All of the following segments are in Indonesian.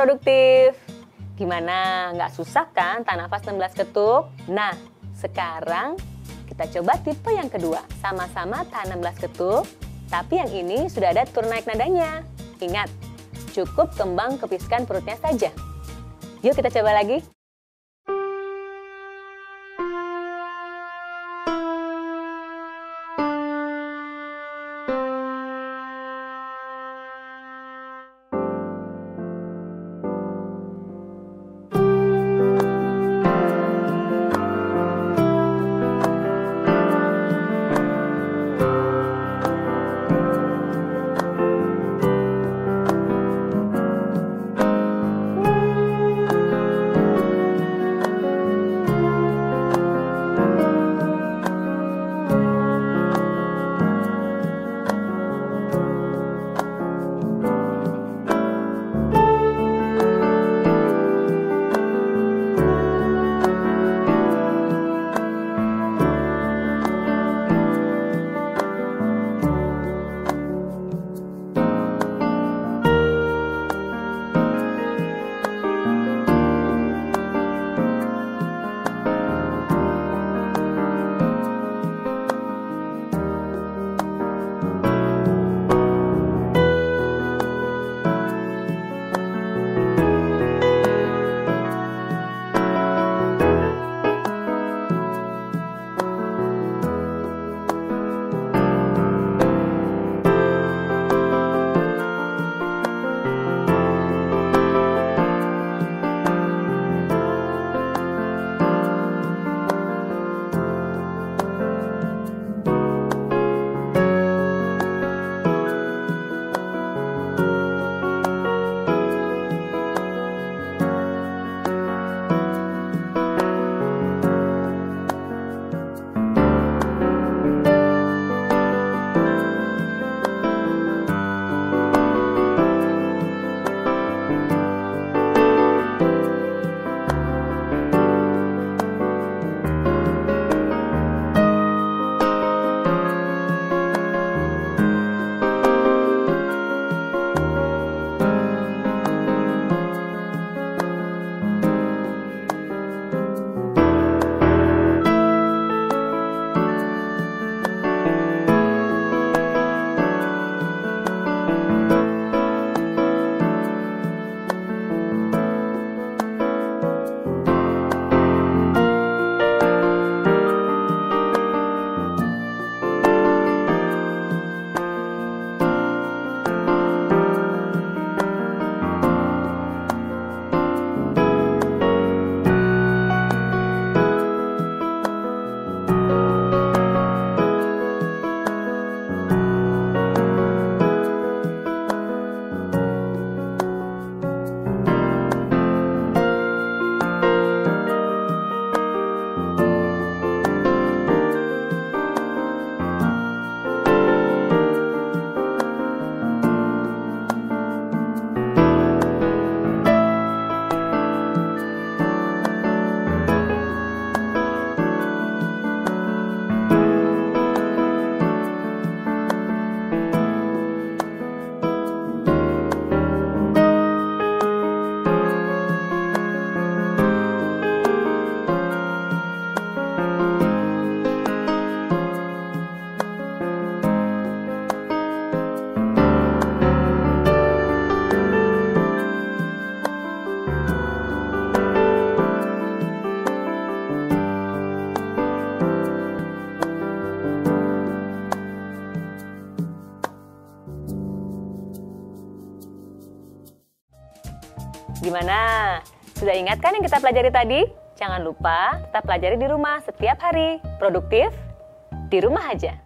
produktif. Gimana? Nggak susah kan tahan nafas 16 ketuk? Nah, sekarang kita coba tipe yang kedua. Sama-sama tahan 16 ketuk, tapi yang ini sudah ada turun naik nadanya. Ingat, cukup kembang kepiskan perutnya saja. Yuk kita coba lagi. Gimana? Sudah ingat kan yang kita pelajari tadi? Jangan lupa tetap pelajari di rumah setiap hari. Produktif di rumah aja.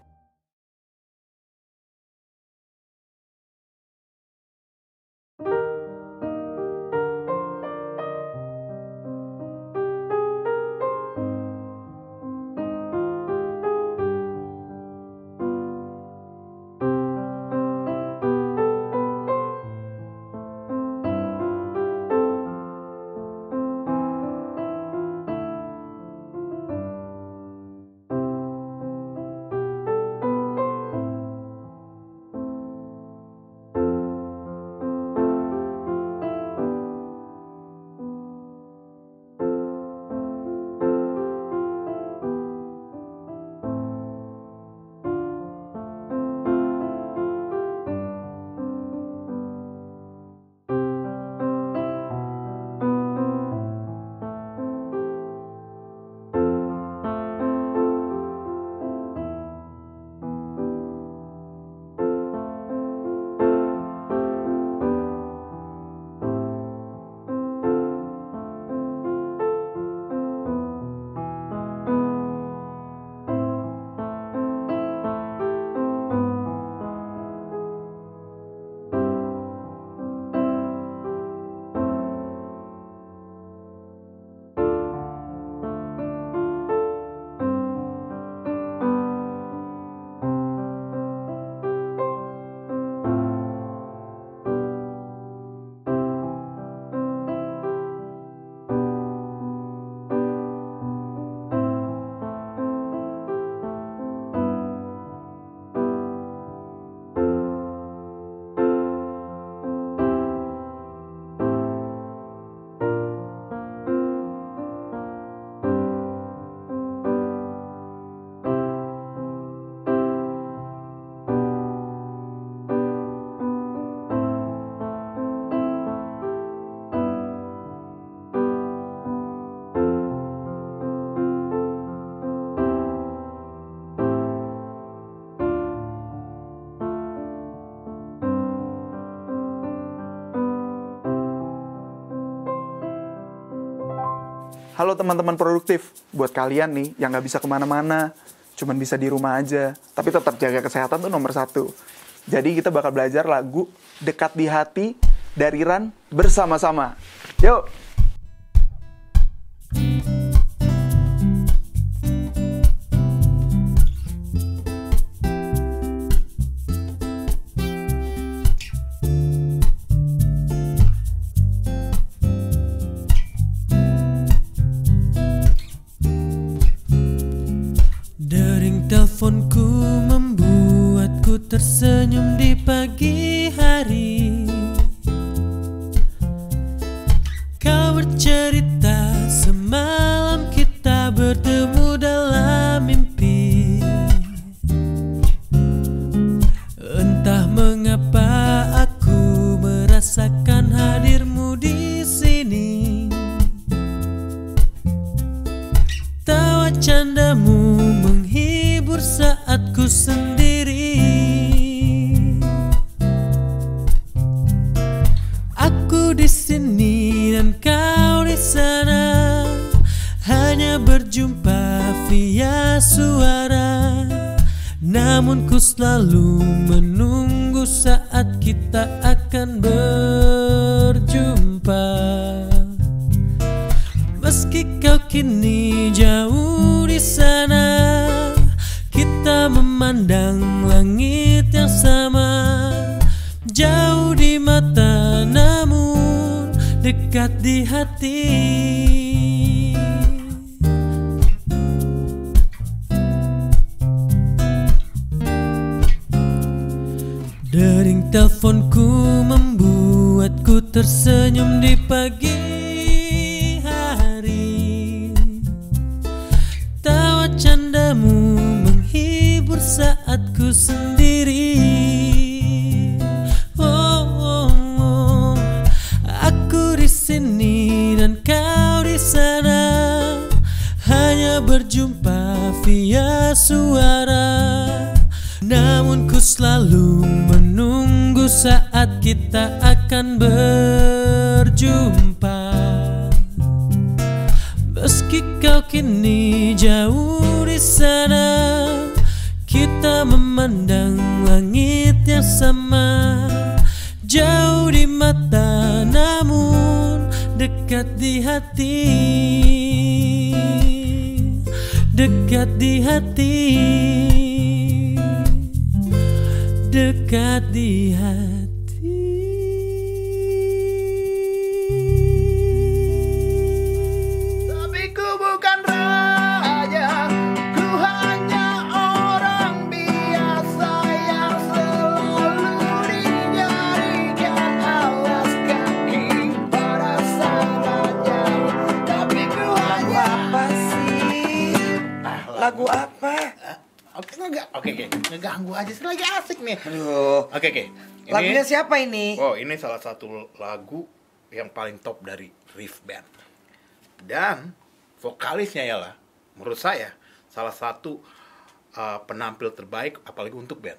Halo teman-teman produktif, buat kalian nih yang nggak bisa kemana-mana, cuman bisa di rumah aja, tapi tetap jaga kesehatan tuh nomor 1. Jadi kita bakal belajar lagu Dekat di Hati dari Ran bersama-sama. Yuk! Teleponku membuatku tersenyum di pagi hari. Kau bercerita semalam kita bertemu dalam mimpi. Entah mengapa aku merasakan hadirmu di sini. Tawa candamu menghibur saat ku sendiri. Aku di sini dan kau di sana, hanya berjumpa via suara. Namun ku selalu menunggu saat kita akan berjumpa. Meski kau kini jauh di sana, kita memandang langit yang sama. Jauh di mata namun dekat di hati. Dering teleponku membuatku tersenyum di pagi. Candamu menghibur saat ku sendiri. Aku di sini dan kau di sana, hanya berjumpa via suara. Namun ku selalu menunggu saat kita akan berjumpa. Meski kau kini jauh di sana, kita memandang langit yang sama. Jauh di mata namun dekat di hati. Dekat di hati. Dekat di hati. Lagu apa? Oke, ngeganggu aja sih, lagi asik nih. Aduh. Oke. Lagunya siapa ini? Oh, ini salah satu lagu yang paling top dari Riff Band. Dan vokalisnya ialah, menurut saya, salah satu penampil terbaik apalagi untuk band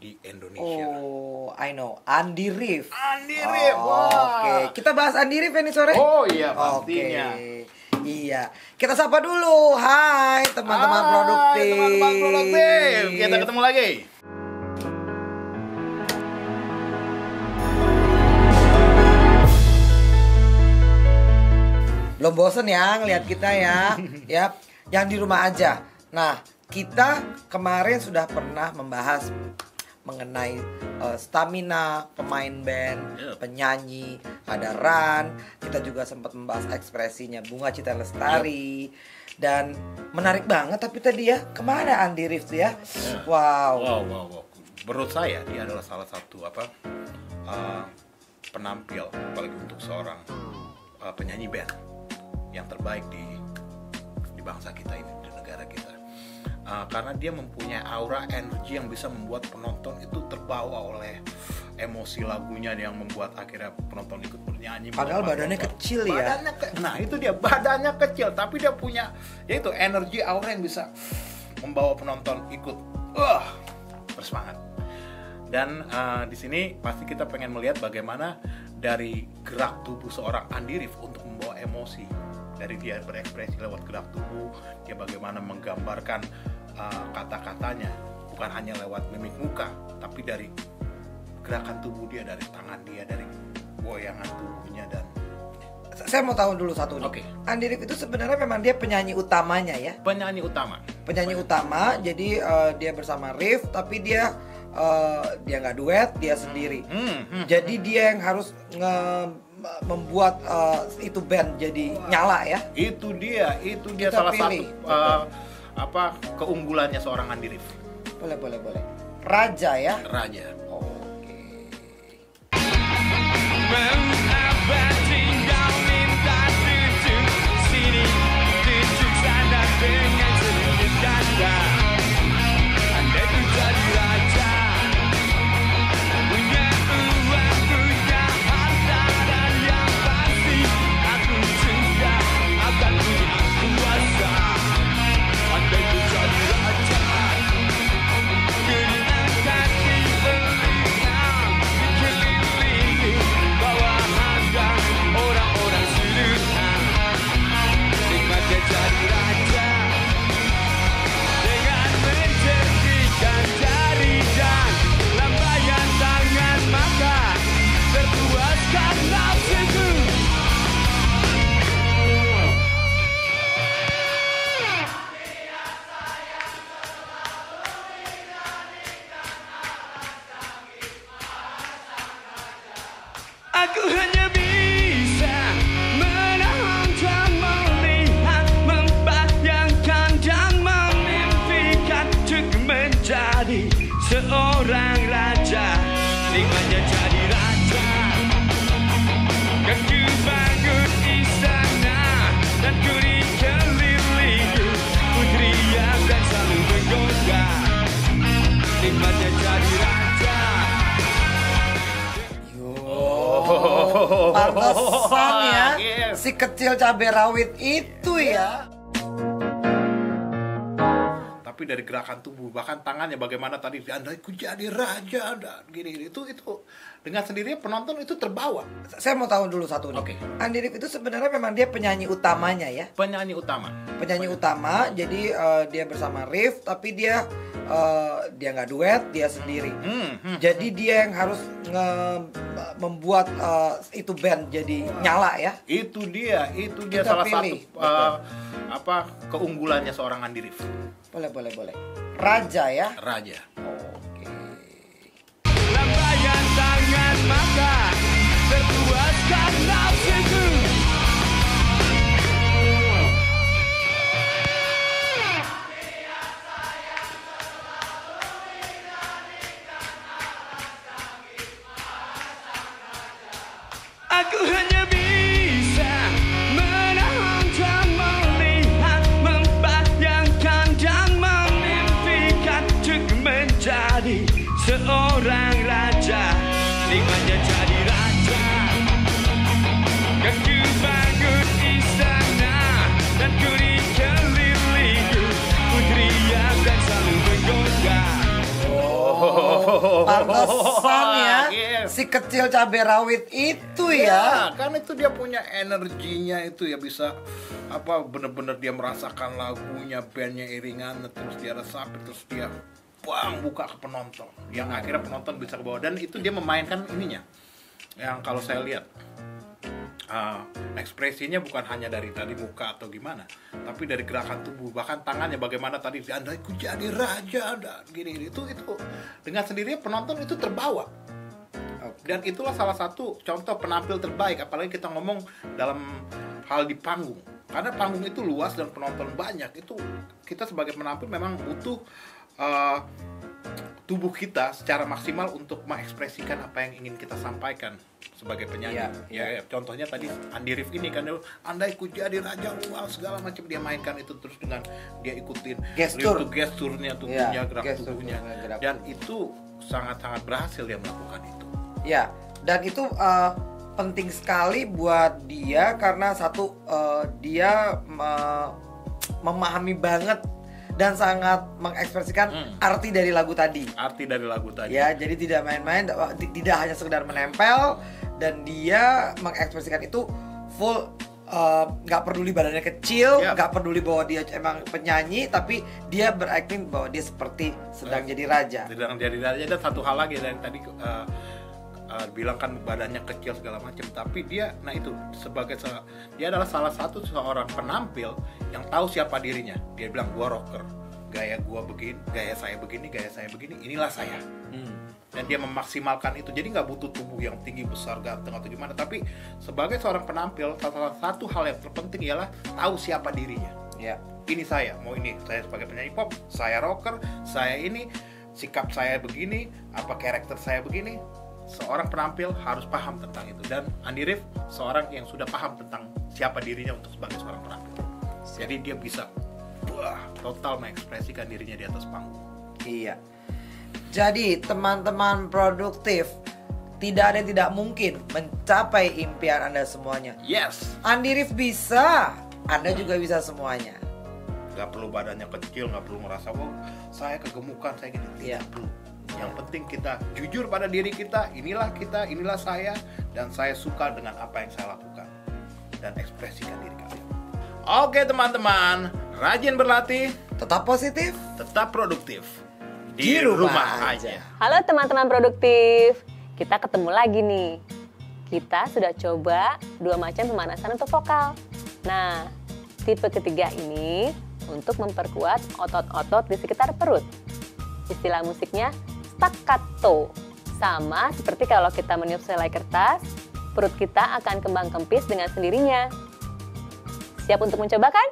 di Indonesia. Oh, I know. Andy Rif. Andy Rif. Oke, kita bahas Andy Rif ini sore. Oh iya, pastinya. Iya, kita sapa dulu. Hai teman-teman produktif. Teman-teman produktif. Kita ketemu lagi. Belum bosen ya ngelihat kita ya. Ya, yang di rumah aja. Nah, kita kemarin sudah pernah membahas mengenai stamina pemain band, penyanyi, ada Ran. Kita juga sempat membahas ekspresinya Bunga Citra Lestari. Dan menarik banget tapi tadi ya, kemana Andy Rif tuh ya? Wow. Menurut saya dia adalah salah satu penampil apalagi untuk seorang penyanyi band yang terbaik di bangsa kita ini, di negara kita. Karena dia mempunyai aura energi yang bisa membuat penonton itu terbawa oleh emosi lagunya yang membuat akhirnya penonton ikut bernyanyi. Padahal badannya kecil ya. Nah itu dia, badannya kecil tapi dia punya yaitu energi aura yang bisa membawa penonton ikut bersemangat. Dan di sini pasti kita pengen melihat bagaimana dari gerak tubuh seorang Andy Rif untuk membawa emosi dari dia berekspresi lewat gerak tubuh, dia bagaimana menggambarkan kata-katanya, bukan hanya lewat mimik muka, tapi dari gerakan tubuh dia, dari tangan dia, dari goyangan tubuhnya. Dan saya mau tahu dulu satu nih. Oke. Andi rif itu sebenarnya memang dia penyanyi utamanya ya? penyanyi utama. Jadi dia bersama Rif, tapi dia nggak duet, dia sendiri. Jadi dia yang harus membuat itu band jadi nyala ya? Itu dia Kita salah pilih. satu keunggulannya seorang Andi rif. Boleh. Raja ya? Raja. Oke. Mengabadi kau minta duduk sini, duduk sana dengan sedikit kata. Andai ku jadi raja, punya uang, punya harta, dan yang pasti aku juga akan punya kuasa. Andai ku jadi raja, dengan kaki telinga dikelilingi bawah harga orang-orang suluhan. Nikmatnya jadi raja dengan menjernihkan jari dan lambaian tangan, maka terpuaskan nafsuku. Aku hanya bisa menahan dan melihat, membayangkan dan memimpikan untuk menjadi seorang raja. Nikmatnya jadi raja, kan ku bangun istana dan ku dikelilingi putri yang akan selalu menggoda. Nikmatnya jadi raja. Pantesan ya, Yes. si kecil cabai rawit itu ya. Tapi dari gerakan tubuh, bahkan tangannya bagaimana tadi, andai ku jadi raja, dan gini itu dengan sendirinya penonton itu terbawa. Saya mau tahu dulu satu nih. Oke. Andi rif itu sebenarnya memang dia penyanyi utamanya ya? Penyanyi utama. Jadi dia bersama Rif, tapi dia nggak duet, dia sendiri. Jadi dia yang harus membuat itu band jadi nyala ya? Itu dia Kita salah pilih. satu keunggulannya seorang Andi rif. Boleh. Raja ya? Raja. Oke. Lambaian tangan, maka terpuaskan nafsuku. Aku hanya bisa menahan dan melihat, membayangkan dan memimpikan untuk menjadi seorang raja. Nikmatnya jadi raja, kan ku bangun istana dan ku dikelilingi putri yang akan selalu menggoda. Pantesan ya, Yes. si kecil cabai rawit itu ya. Kan itu dia punya energinya itu ya, bisa bener-bener dia merasakan lagunya, bandnya, iringannya, terus dia resapi, terus dia buka ke penonton, yang akhirnya penonton bisa ke bawah. Dan itu dia memainkan ininya, yang kalau saya lihat ekspresinya bukan hanya dari tadi muka atau gimana, tapi dari gerakan tubuh, bahkan tangannya bagaimana tadi, andai ku jadi raja, dan gini itu dengan sendirinya penonton itu terbawa. Dan itulah salah satu contoh penampil terbaik, apalagi kita ngomong dalam hal di panggung, karena panggung itu luas dan penonton banyak. Itu kita sebagai penampil memang butuh tubuh kita secara maksimal untuk mengekspresikan apa yang ingin kita sampaikan sebagai penyanyi. Ya, contohnya tadi Andi rif ini kan, andai ku jadi raja, segala macam dia mainkan itu, terus dengan dia ikutin gesturnya tubuhnya, gerak tubuhnya, dan itu sangat-sangat berhasil dia melakukan itu. Ya, dan itu penting sekali buat dia karena satu dia memahami banget dan sangat mengekspresikan arti dari lagu tadi. Ya, jadi tidak main-main, tidak hanya sekedar menempel, dan dia mengekspresikan itu full nggak peduli badannya kecil, Yap. nggak peduli bahwa dia emang penyanyi, tapi dia berakting bahwa dia seperti sedang jadi raja. Sedang jadi raja. Dan satu hal lagi dari tadi bilang kan badannya kecil segala macam, tapi dia, nah itu dia adalah salah satu seorang penampil yang tahu siapa dirinya. Dia bilang gua rocker, gaya saya begini, inilah saya. Dan dia memaksimalkan itu, jadi nggak butuh tubuh yang tinggi besar ganteng atau gimana, tapi sebagai seorang penampil salah satu hal yang terpenting ialah tahu siapa dirinya. Ya. Ini saya sebagai penyanyi pop, saya rocker, saya ini, sikap saya begini, apa karakter saya begini. Seorang penampil harus paham tentang itu, dan Andi rif seorang yang sudah paham tentang siapa dirinya untuk sebagai seorang penampil. Jadi dia bisa total mengekspresikan dirinya di atas panggung. Iya. Jadi teman-teman produktif, tidak ada yang tidak mungkin mencapai impian Anda semuanya. Yes. Andi rif bisa, Anda juga bisa semuanya. Gak perlu badannya kecil, gak perlu ngerasa saya kegemukan, saya gini. Tidak perlu. Yang penting kita jujur pada diri kita, inilah saya, dan saya suka dengan apa yang saya lakukan, dan ekspresikan diri kalian. Oke teman-teman, rajin berlatih, Tetap positif tetap produktif di rumah aja. Halo teman-teman produktif, kita ketemu lagi nih. Kita sudah coba 2 macam pemanasan untuk vokal. Nah, tipe ketiga ini untuk memperkuat otot-otot di sekitar perut. Istilah musiknya staccato. Sama seperti kalau kita meniup selai kertas, perut kita akan kembang kempis dengan sendirinya. Siap untuk mencoba kan?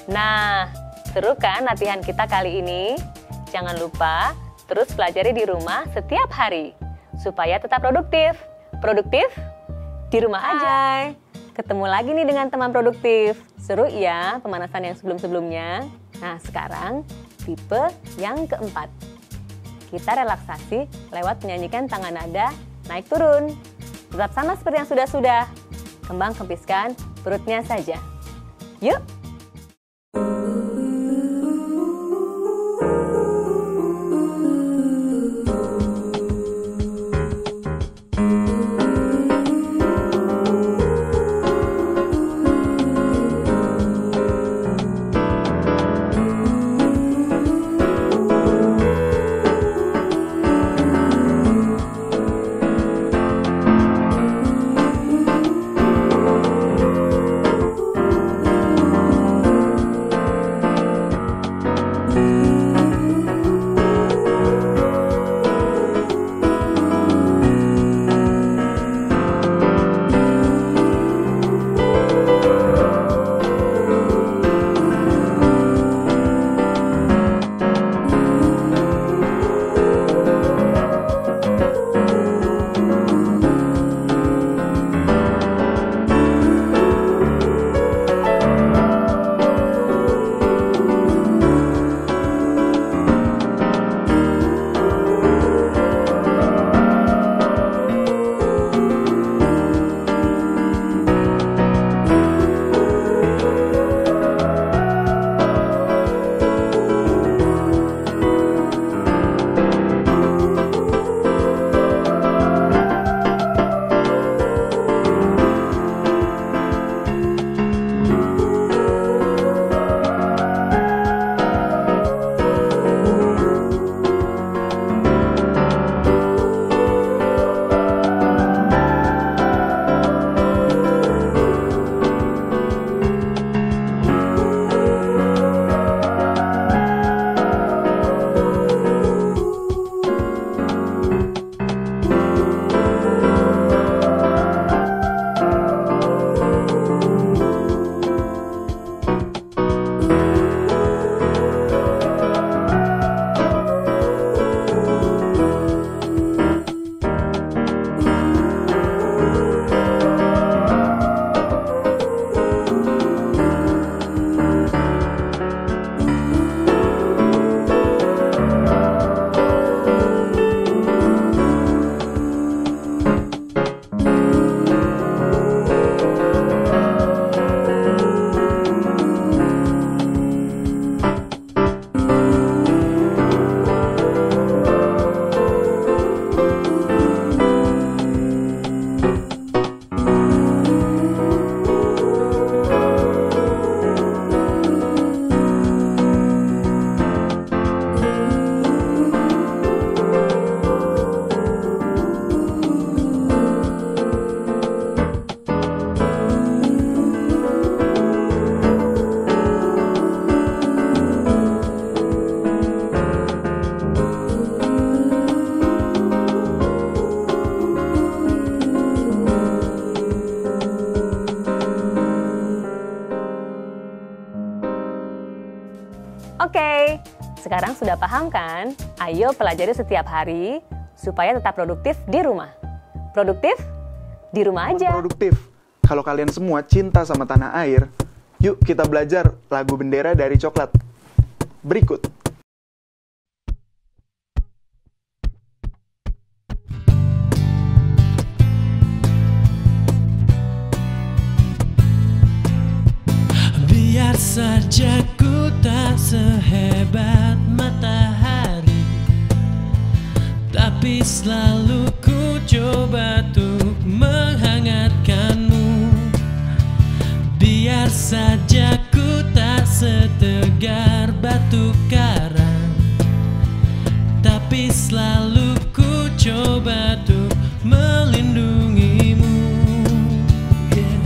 Nah, seru kan latihan kita kali ini? Jangan lupa terus pelajari di rumah setiap hari supaya tetap produktif. Produktif di rumah aja. Ketemu lagi nih dengan teman produktif. Seru ya pemanasan yang sebelum-sebelumnya. Nah, sekarang tipe yang keempat. Kita relaksasi lewat menyanyikan tangan nada naik turun. Tetap sama seperti yang sudah-sudah. Kembang kempiskan perutnya saja. Yuk! Oke, sekarang sudah paham kan? Ayo pelajari setiap hari supaya tetap produktif di rumah. Produktif di rumah aja. Produktif. Kalau kalian semua cinta sama tanah air, yuk kita belajar lagu Bendera dari Coklat. Berikut. Biar saja ku tak sehebat matahari, tapi selalu ku coba untuk menghangatkanmu. Biar saja ku tak setegar batu karang, tapi selalu ku coba untuk melindungimu. Yeah.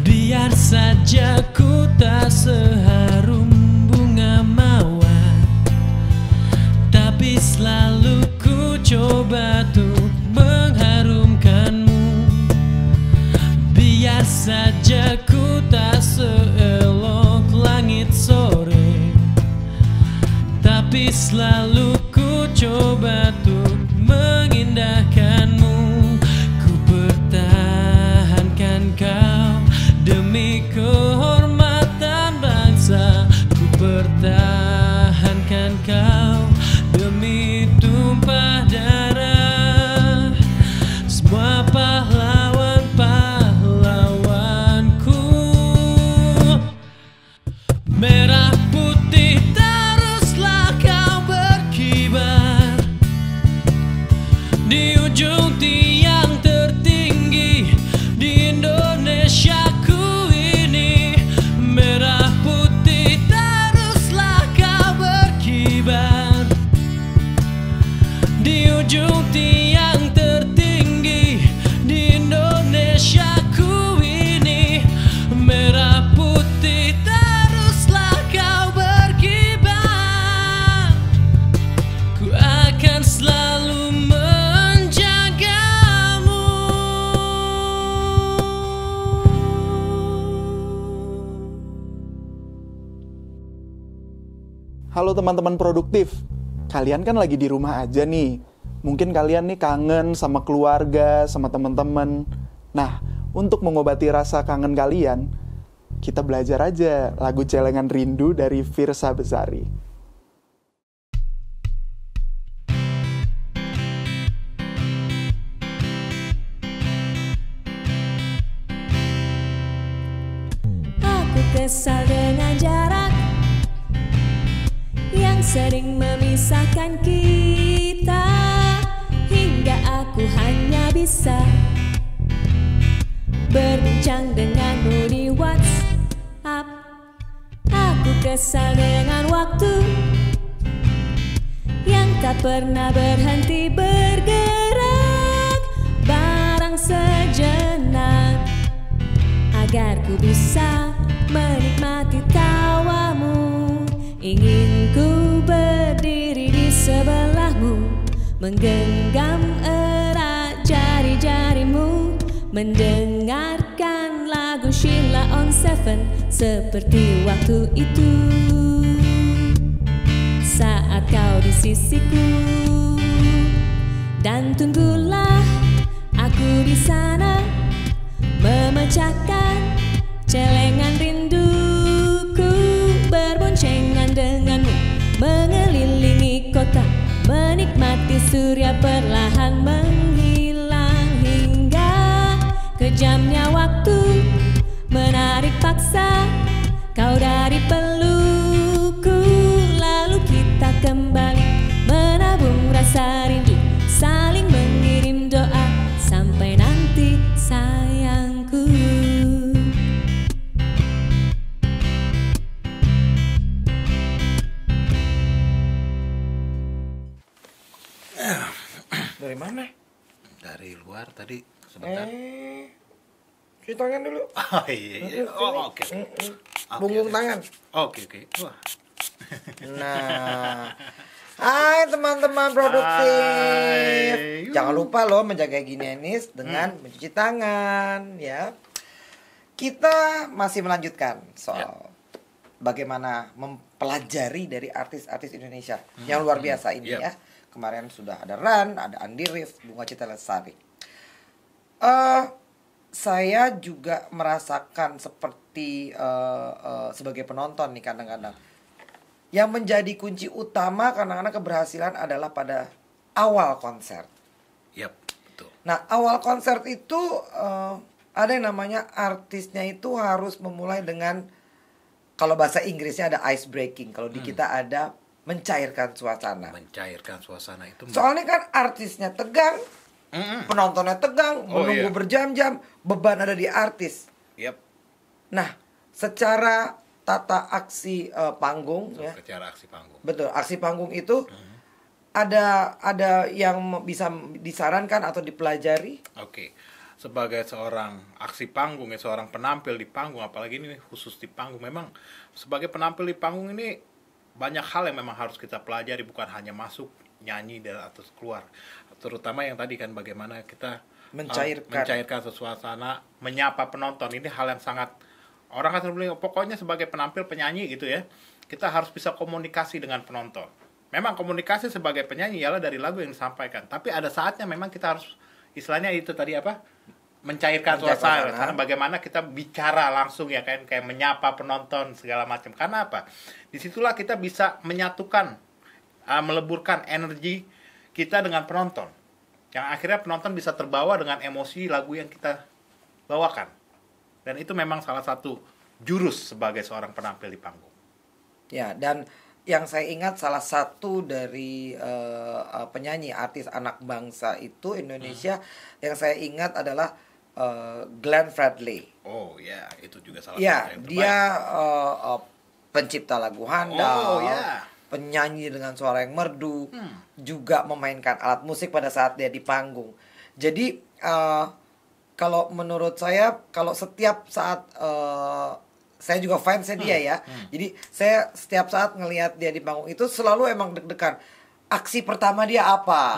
Biar saja ku tak seharum bunga mawar, tapi selalu ku coba untuk mengharumkanmu. Biar saja ku tak seelok langit sore, tapi selalu ku coba untuk mengindahkanmu. Ku pertahankan kau demi kehormatan bangsa. Ku pertahankan kau demi tumpah darah semua pahlawan-pahlawanku. Merah putih teruslah kau berkibar di ujung tiang tertinggi di Indonesiaku ini. Merah putih teruslah kau berkibar di ujung tiang tertinggi di Indonesiaku ini. Merah putih teruslah kau berkibar, ku akan selalu menjagamu. Halo teman-teman produktif. Kalian kan lagi di rumah aja nih. Mungkin kalian nih kangen sama keluarga, sama teman-teman. Nah, untuk mengobati rasa kangen kalian, kita belajar aja lagu Celengan Rindu dari Firsa Besari. Aku kesal dengan jarak yang sering memisahkan kita, hingga aku hanya bisa berbincang denganmu di WhatsApp. Aku kesal dengan waktu yang tak pernah berhenti bergerak, barang sejenak agar ku bisa menikmati tawamu. Ingin ku berdiri di sebelahmu, menggenggam erat jari-jarimu, mendengarkan lagu Sheila on Seven seperti waktu itu saat kau di sisiku. Dan tunggulah aku di sana memecahkan celengan rinduku, berboncengan denganmu mengelilingi kota, menikmati surya perlahan menghilang, hingga kejamnya waktu menarik paksa kau dari pelukku. Lalu kita kembali menabung rasa rindu, saling mengirim doa sampai nanti sayangku. Dari mana? Dari luar tadi sebentar. Cuci tangan dulu. Oh iya. Oh, oke. Punggung tangan. Oke. Wah. Nah, Hai teman-teman produktif. Hai. Jangan lupa loh menjaga higienis dengan mencuci tangan ya. Kita masih melanjutkan soal bagaimana mempelajari dari artis-artis Indonesia yang luar biasa ini ya. Kemarin sudah ada Ran, ada Andi Rif, Bunga Citra Lestari. Saya juga merasakan seperti sebagai penonton nih kadang-kadang. Yang menjadi kunci utama kadang-kadang keberhasilan adalah pada awal konser. Yap, betul. Nah, awal konser itu ada yang namanya artisnya itu harus memulai dengan, kalau bahasa Inggrisnya ada ice breaking, kalau di kita ada mencairkan suasana. Mencairkan suasana itu. Soalnya kan artisnya tegang, penontonnya tegang, menunggu berjam-jam, beban ada di artis. Yap. Nah, secara tata aksi panggung ya. Secara aksi panggung. Betul, aksi panggung itu ada yang bisa disarankan atau dipelajari? Oke. Sebagai seorang aksi panggung ya, seorang penampil di panggung, apalagi ini khusus di panggung, memang sebagai penampil di panggung ini banyak hal yang memang harus kita pelajari, bukan hanya masuk, nyanyi dan atau keluar. Terutama yang tadi kan bagaimana kita mencairkan suasana, menyapa penonton. Ini hal yang sangat, orang kan bilang pokoknya sebagai penampil penyanyi gitu ya, kita harus bisa komunikasi dengan penonton. Memang komunikasi sebagai penyanyi ialah dari lagu yang disampaikan, tapi ada saatnya memang kita harus, istilahnya itu tadi apa, mencairkan suasana. Karena bagaimana kita bicara langsung ya, kayak menyapa penonton segala macam. Karena apa? Disitulah kita bisa menyatukan, meleburkan energi kita dengan penonton, yang akhirnya penonton bisa terbawa dengan emosi lagu yang kita bawakan. Dan itu memang salah satu jurus sebagai seorang penampil di panggung. Ya, dan yang saya ingat salah satu dari penyanyi artis anak bangsa itu Indonesia yang saya ingat adalah Glenn Fredly. Oh ya, itu juga salah ya, satu yang terbaik. Dia pencipta lagu handal, ya. penyanyi dengan suara yang merdu, juga memainkan alat musik pada saat dia di panggung. Jadi kalau menurut saya, kalau setiap saat saya juga fansnya dia ya. Jadi saya setiap saat ngelihat dia di panggung itu selalu emang deg-degan. Aksi pertama dia apa?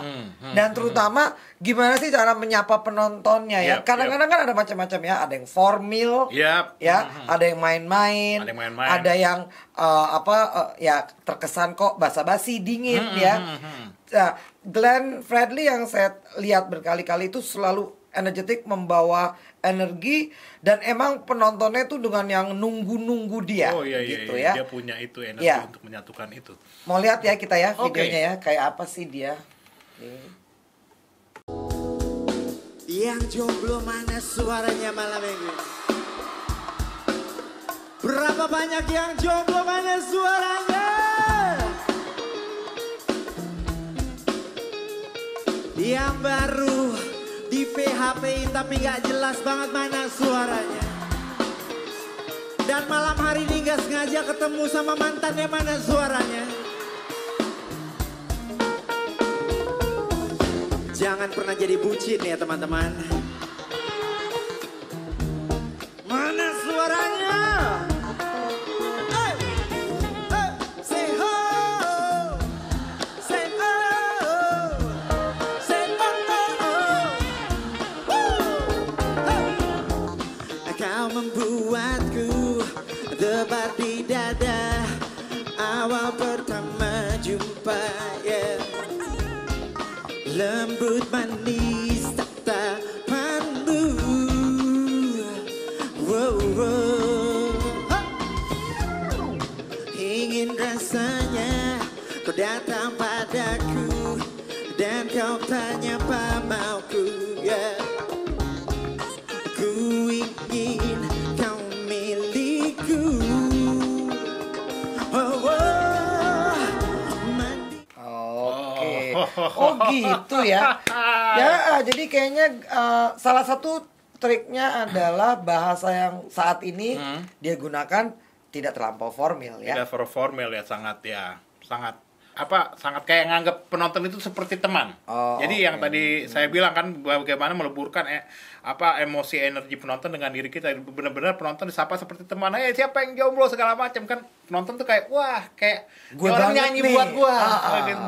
Dan terutama gimana sih cara menyapa penontonnya ya? Kadang-kadang kan ada macam-macam ya. Ada yang formal, ya. Ada yang main-main. Ada yang ya terkesan kok basa-basi, dingin ya. Nah, Glenn Fredly yang saya lihat berkali-kali itu selalu energetik, membawa energi, dan emang penontonnya itu dengan yang nunggu-nunggu dia. Gitu ya. Dia punya itu energi untuk menyatukan itu. Mau lihat ya kita ya videonya ya, kayak apa sih dia. Yang jomblo mana suaranya malam ini? Berapa banyak yang jomblo mana suaranya? Yang baru di PHP tapi gak jelas banget mana suaranya. Dan malam hari ini gak sengaja ketemu sama mantannya, mana suaranya. Jangan pernah jadi bucin ya teman-teman. Mana suaranya? Say ho, say oh, say oh. Kau membuatku debar di dada awal pertama jumpa ya. Lembut manis tatapanmu, wow, wow. Ingin rasanya kau datang padaku dan kau tanya apa mauku ya. Ku ingin kau milikku. Oh, oh. Oke. Oh gitu ya. Ya, jadi kayaknya salah satu triknya adalah bahasa yang saat ini dia gunakan tidak terlampau formal ya. Tidak formal ya, sangat sangat kayak nganggap penonton itu seperti teman. Jadi yang tadi saya bilang kan bagaimana meleburkan emosi energi penonton dengan diri kita, benar-benar penonton disapa seperti teman. Siapa yang jomblo segala macam kan, penonton tuh kayak wah kayak orang nyanyi nih buat gua,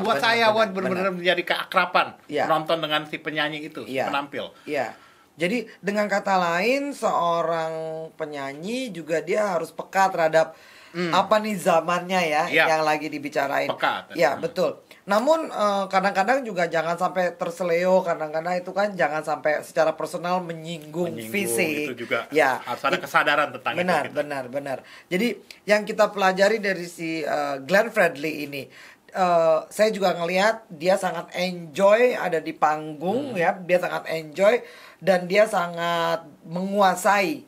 buat saya, benar-benar menjadi keakraban penonton dengan si penyanyi itu penampil. Iya. Jadi dengan kata lain, seorang penyanyi juga dia harus peka terhadap apa nih zamannya yang lagi dibicarain. Peka. Ya, betul. Namun kadang-kadang juga jangan sampai terseleo, kadang-kadang itu kan jangan sampai secara personal menyinggung fisik. Itu juga harus ada kesadaran tentang itu. Benar. Jadi yang kita pelajari dari si Glenn Fredly ini, saya juga ngelihat dia sangat enjoy ada di panggung dia sangat enjoy dan dia sangat menguasai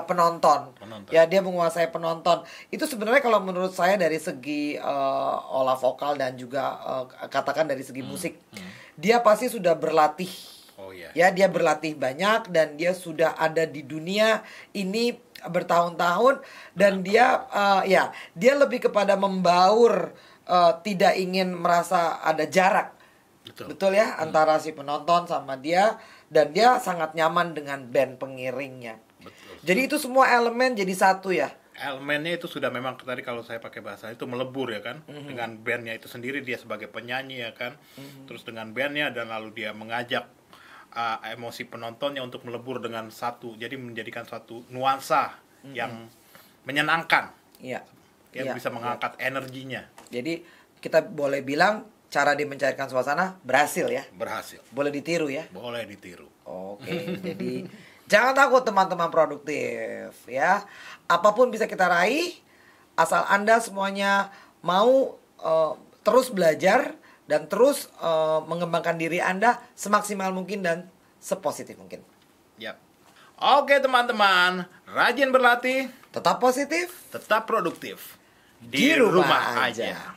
penonton. Ya, dia menguasai penonton. Itu sebenarnya kalau menurut saya dari segi olah vokal dan juga katakan dari segi musik, dia pasti sudah berlatih. Ya, dia berlatih banyak dan dia sudah ada di dunia ini bertahun-tahun dan dia lebih kepada membaur, tidak ingin merasa ada jarak. Betul ya, antara si penonton sama dia, dan dia sangat nyaman dengan band pengiringnya. Betul. Jadi itu semua elemen jadi satu ya. Elemennya itu sudah memang tadi kalau saya pakai bahasa itu melebur ya kan, dengan bandnya itu sendiri, dia sebagai penyanyi ya kan, terus dengan bandnya, dan lalu dia mengajak emosi penontonnya untuk melebur dengan satu, jadi menjadikan suatu nuansa yang menyenangkan, yang bisa mengangkat energinya. Jadi kita boleh bilang cara dia mencairkan suasana berhasil ya? Berhasil. Boleh ditiru ya? Boleh ditiru. Oke, jadi jangan takut teman-teman produktif ya. Apapun bisa kita raih, asal Anda semuanya mau terus belajar dan terus mengembangkan diri Anda semaksimal mungkin dan sepositif mungkin. Yap. Oke teman-teman, rajin berlatih, tetap positif, tetap produktif di rumah aja.